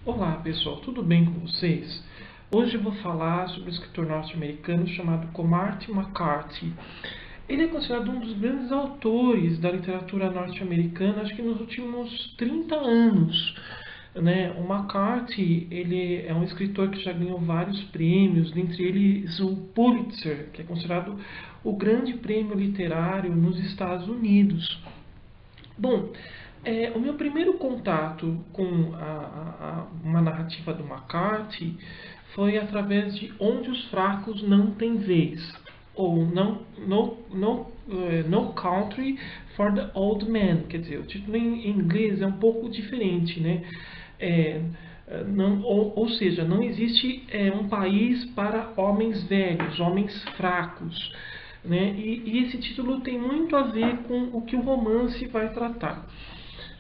Olá pessoal, tudo bem com vocês? Hoje eu vou falar sobre um escritor norte-americano chamado Cormac McCarthy. Ele é considerado um dos grandes autores da literatura norte-americana, acho que nos últimos 30 anos. Né? O McCarthy, ele é um escritor que já ganhou vários prêmios, dentre eles o Pulitzer, que é considerado o grande prêmio literário nos Estados Unidos. Bom, o meu primeiro contato com uma narrativa do McCarthy foi através de Onde os Fracos Não Têm Vez, ou No Country for the Old Man. Quer dizer, o título em inglês é um pouco diferente, né? É, ou seja, não existe um país para homens velhos, homens fracos. Né? E esse título tem muito a ver com o que o romance vai tratar.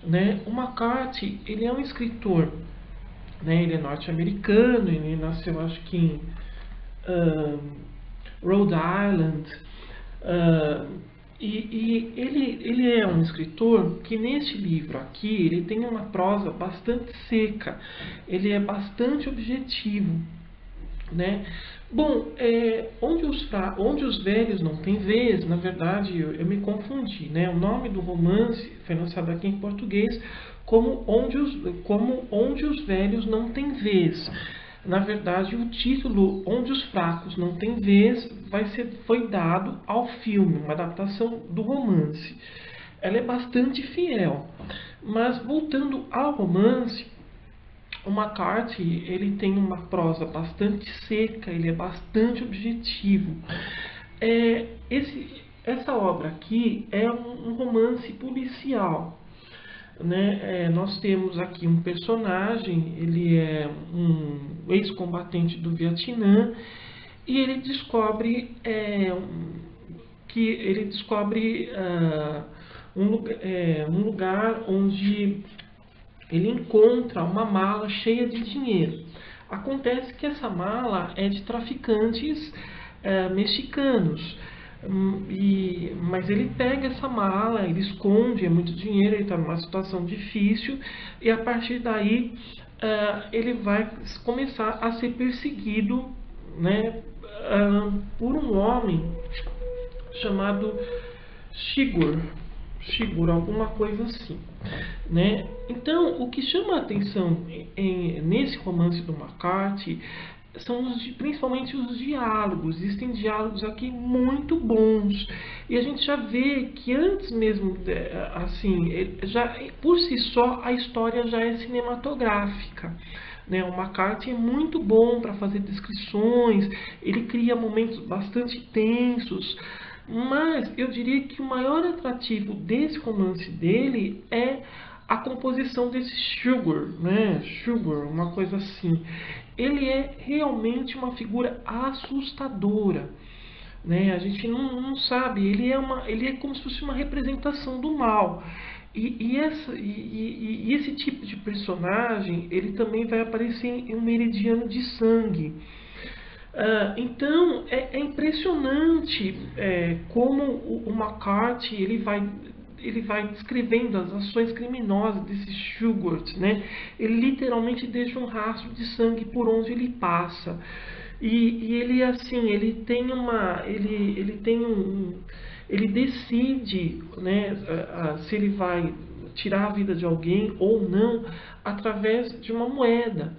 Né? O McCarthy, ele é um escritor, né? Ele é norte-americano, ele nasceu acho que em Rhode Island, e ele é um escritor que neste livro aqui ele tem uma prosa bastante seca, ele é bastante objetivo. Né? Bom, onde os velhos não têm vez, na verdade eu me confundi. Né? O nome do romance foi lançado aqui em português como Onde os Velhos Não Têm Vez. Na verdade, o título Onde os Fracos Não Têm Vez foi dado ao filme, uma adaptação do romance. Ela é bastante fiel. Mas voltando ao romance, o McCarthy, ele tem uma prosa bastante seca, ele é bastante objetivo. Essa obra aqui é um romance policial. Né? Nós temos aqui um personagem, ele é um ex-combatente do Vietnã e ele descobre um lugar onde ele encontra uma mala cheia de dinheiro. Acontece que essa mala é de traficantes mexicanos. Mas ele pega essa mala, ele esconde, é muito dinheiro, ele está numa situação difícil, e a partir daí ele vai começar a ser perseguido, né, por um homem chamado Shigur, alguma coisa assim. Né? Então, o que chama a atenção nesse romance do McCarthy são principalmente os diálogos. Existem diálogos aqui muito bons. E a gente já vê que antes mesmo, assim, por si só, a história já é cinematográfica. Né? O McCarthy é muito bom para fazer descrições, ele cria momentos bastante tensos. Mas eu diria que o maior atrativo desse romance dele é a composição desse Sugar, né? Sugar, uma coisa assim. Ele é realmente uma figura assustadora. Né? A gente não sabe, ele é como se fosse uma representação do mal. E esse tipo de personagem, ele também vai aparecer em Um Meridiano de Sangue. Então é impressionante como o McCarthy ele vai descrevendo as ações criminosas desse Sugart, né? Ele literalmente deixa um rastro de sangue por onde ele passa. E ele assim, ele decide, né, se ele vai tirar a vida de alguém ou não através de uma moeda.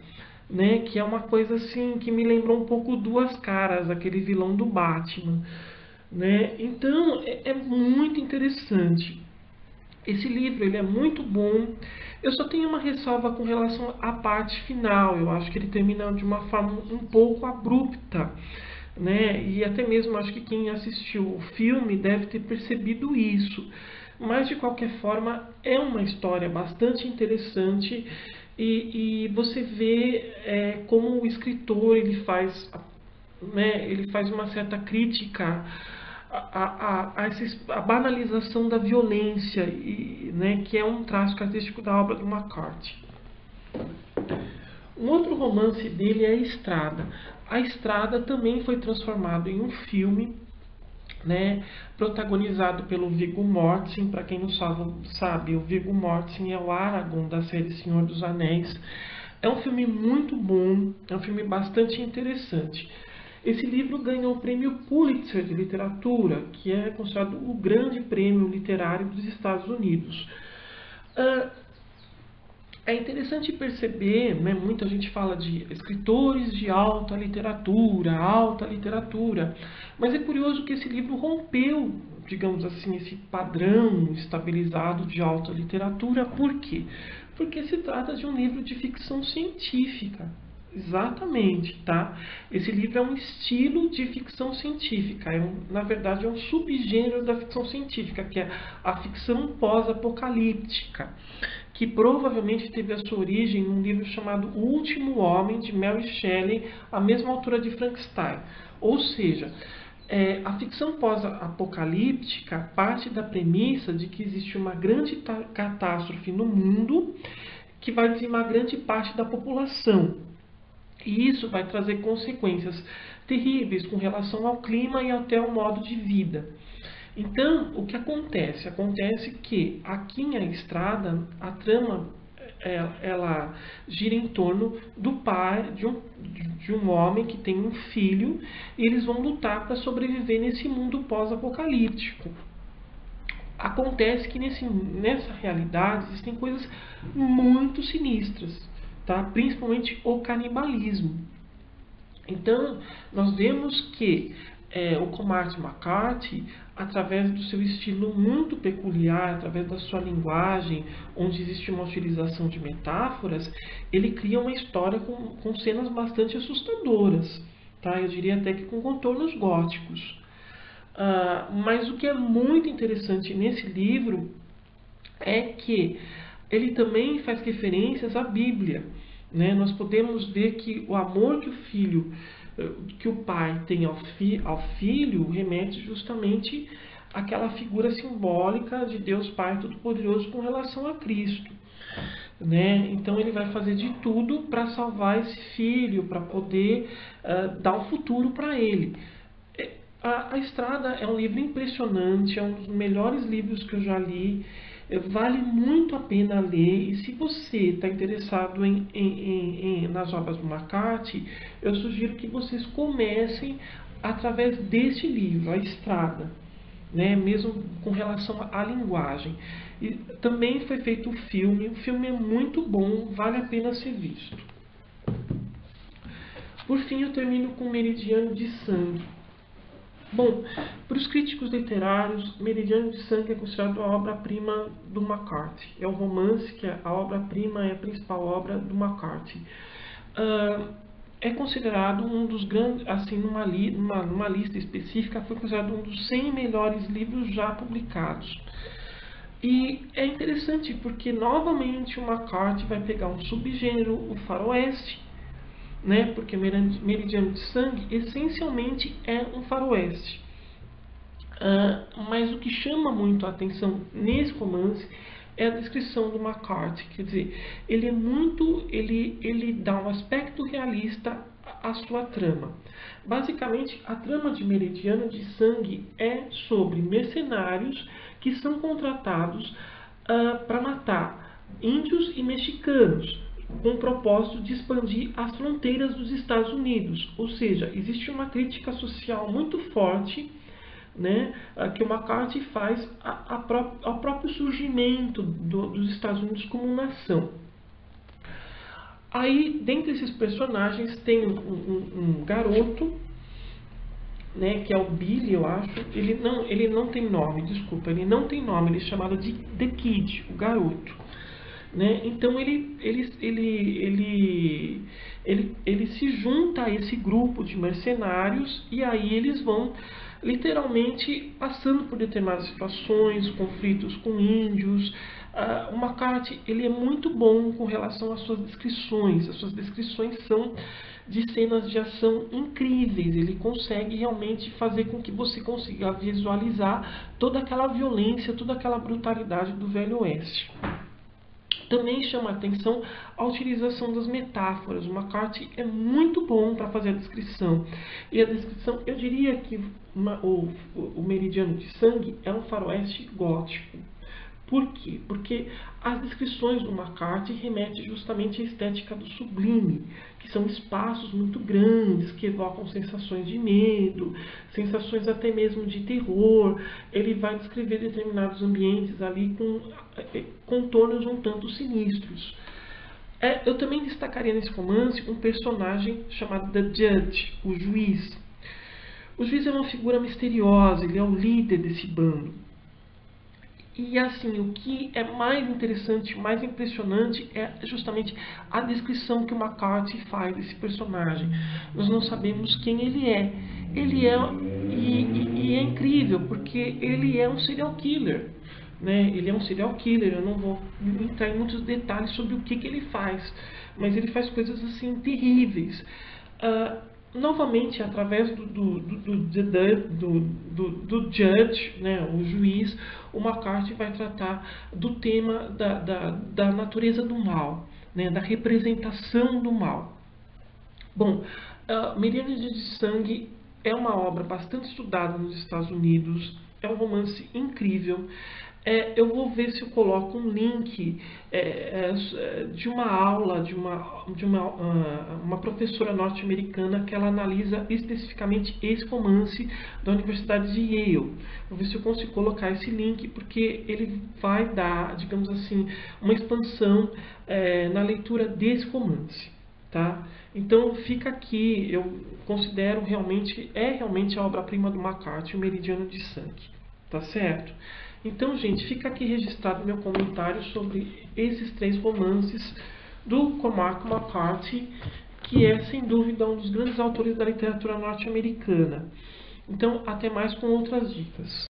Né, que é uma coisa assim que me lembrou um pouco Duas Caras, aquele vilão do Batman. Né? Então é muito interessante. Esse livro ele é muito bom. Eu só tenho uma ressalva com relação à parte final. Eu acho que ele termina de uma forma um pouco abrupta. Né? E até mesmo acho que quem assistiu o filme deve ter percebido isso. Mas de qualquer forma é uma história bastante interessante e você vê como o escritor ele faz uma certa crítica à banalização da violência, né, que é um traço característico da obra do McCarthy. Um outro romance dele é A Estrada. A Estrada também foi transformado em um filme, né, protagonizado pelo Viggo Mortensen. Para quem não sabe, o Viggo Mortensen é o Aragorn da série Senhor dos Anéis. É um filme muito bom, é um filme bastante interessante. Esse livro ganhou o prêmio Pulitzer de literatura, que é considerado o grande prêmio literário dos Estados Unidos. É interessante perceber, né, muita gente fala de escritores de alta literatura, mas é curioso que esse livro rompeu, digamos assim, esse padrão estabilizado de alta literatura. Por quê? Porque se trata de um livro de ficção científica. Exatamente, tá? Esse livro é um estilo de ficção científica, na verdade é um subgênero da ficção científica, que é a ficção pós-apocalíptica, que provavelmente teve a sua origem num livro chamado O Último Homem, de Mary Shelley, a mesma autora de Frankenstein. Ou seja, a ficção pós-apocalíptica parte da premissa de que existe uma grande catástrofe no mundo que vai dizimar grande parte da população. E isso vai trazer consequências terríveis com relação ao clima e até ao modo de vida. Então, o que acontece? Acontece que aqui em A Estrada, a trama ela gira em torno do pai de um homem que tem um filho, e eles vão lutar para sobreviver nesse mundo pós-apocalíptico. Acontece que nessa realidade existem coisas muito sinistras, tá? Principalmente o canibalismo. Então, nós vemos que o Cormac McCarthy, através do seu estilo muito peculiar, através da sua linguagem, onde existe uma utilização de metáforas, ele cria uma história com cenas bastante assustadoras, tá? Eu diria até que com contornos góticos. Mas o que é muito interessante nesse livro é que ele também faz referências à Bíblia, né? Nós podemos ver que o amor que o pai tem ao filho remete justamente àquela figura simbólica de Deus Pai Todo-Poderoso com relação a Cristo, né? Então ele vai fazer de tudo para salvar esse filho, para poder dar um futuro para ele. A Estrada é um livro impressionante, é um dos melhores livros que eu já li. Vale muito a pena ler, e se você está interessado nas obras do McCarthy, eu sugiro que vocês comecem através deste livro, A Estrada, né? Mesmo com relação à linguagem. E também foi feito o filme é muito bom, vale a pena ser visto. Por fim, eu termino com Meridiano de Sangue. Bom, para os críticos literários, Meridiano de Sangue é considerado a obra-prima do McCarthy. É um romance que a obra-prima é a principal obra do McCarthy. É considerado um dos grandes, assim, numa lista específica, foi considerado um dos 100 melhores livros já publicados. E é interessante porque, novamente, o McCarthy vai pegar um subgênero, o faroeste, né? Porque Meridiano de Sangue essencialmente é um faroeste. Mas o que chama muito a atenção nesse romance é a descrição do McCarthy. Quer dizer, ele dá um aspecto realista à sua trama. Basicamente, a trama de Meridiano de Sangue é sobre mercenários que são contratados para matar índios e mexicanos, com o propósito de expandir as fronteiras dos Estados Unidos. Ou seja, existe uma crítica social muito forte, né, que o McCarthy faz ao próprio surgimento dos Estados Unidos como nação. Aí, dentre esses personagens, tem um garoto, né, que é o Billy, eu acho. Ele não tem nome, desculpa, ele não tem nome, ele é chamado de The Kid, o garoto. Né? Então ele se junta a esse grupo de mercenários, e aí eles vão literalmente passando por determinadas situações, conflitos com índios. O McCarthy, ele é muito bom com relação às suas descrições. As suas descrições são de cenas de ação incríveis. Ele consegue realmente fazer com que você consiga visualizar toda aquela violência, toda aquela brutalidade do Velho Oeste. Também chama a atenção a utilização das metáforas. O McCarthy é muito bom para fazer a descrição. E a descrição, eu diria que o Meridiano de Sangue é um faroeste gótico. Por quê? Porque as descrições do McCarthy remetem justamente à estética do sublime, que são espaços muito grandes, que evocam sensações de medo, sensações até mesmo de terror. Ele vai descrever determinados ambientes ali com contornos um tanto sinistros. Eu também destacaria nesse romance um personagem chamado The Judge, o juiz. O juiz é uma figura misteriosa, ele é o líder desse bando. E assim, o que é mais interessante, mais impressionante é justamente a descrição que o McCarthy faz desse personagem. Nós não sabemos quem ele é. E é incrível, porque ele é um serial killer. Né? Ele é um serial killer, eu não vou entrar em muitos detalhes sobre o que ele faz, mas ele faz coisas assim terríveis. Novamente, através do judge, né, o juiz, o McCarthy vai tratar do tema da natureza do mal, né, da representação do mal. Bom, Miríades de Sangue é uma obra bastante estudada nos Estados Unidos, é um romance incrível. Eu vou ver se eu coloco um link de uma aula de uma professora norte-americana que ela analisa especificamente esse romance da Universidade de Yale. Vou ver se eu consigo colocar esse link, porque ele vai dar, digamos assim, uma expansão na leitura desse romance. Tá? Então fica aqui, eu considero realmente a obra-prima do McCarthy, o Meridiano de Sangue. Tá certo? Então, gente, fica aqui registrado meu comentário sobre esses 3 romances do Cormac McCarthy, que é, sem dúvida, um dos grandes autores da literatura norte-americana. Então, até mais com outras dicas.